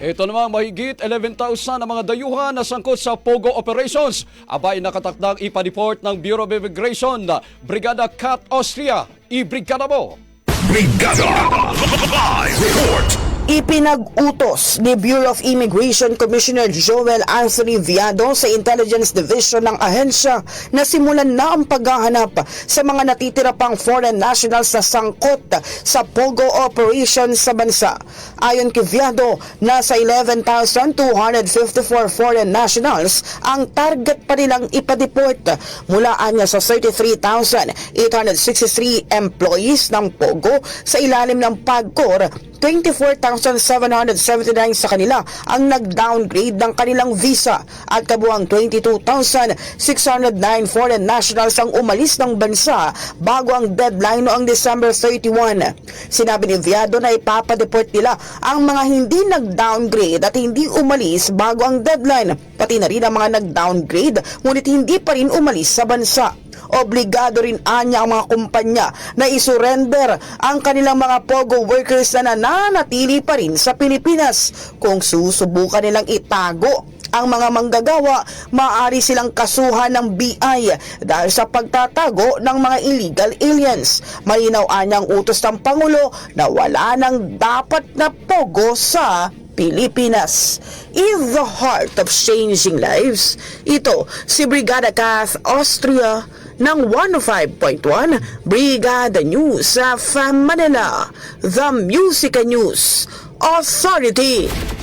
Ito namang mahigit 11,000 na mga dayuhan na sangkot sa Pogo operations. Abay nakatakdang ipa-deport ng Bureau of Immigration, Brigada Cat Austria. I-brigada mo! Brigada Live Report. Ipinag-utos ni Bureau of Immigration Commissioner Joel Anthony Viado sa Intelligence Division ng ahensya na simulan na ang paghahanap sa mga natitira pang foreign nationals na sangkot sa Pogo operation sa bansa. Ayon kay Viado, nasa 11,254 foreign nationals ang target pa nilang ipa-deport mula anya sa 33,863 employees ng Pogo sa ilalim ng PAGCOR. 24,779 sa kanila ang nag-downgrade ng kanilang visa at kabuang 22,609 foreign nationals ang umalis ng bansa bago ang deadline noong December 31. Sinabi ni Viado na ipapadeport nila ang mga hindi nag-downgrade at hindi umalis bago ang deadline, pati na rin ang mga nag-downgrade ngunit hindi pa rin umalis sa bansa. Obligado rin anya ang mga kumpanya na isurrender ang kanilang mga Pogo workers na nananatili pa rin sa Pilipinas. Kung susubukan nilang itago ang mga manggagawa, maaari silang kasuhan ng BI dahil sa pagtatago ng mga illegal aliens. Malinaw anya ang utos ng Pangulo na wala nang dapat na Pogo sa Pilipinas. In the heart of changing lives, ito si Brigada Cat Austria ng 105.1 Brigada News sa Manila, the Music News Authority.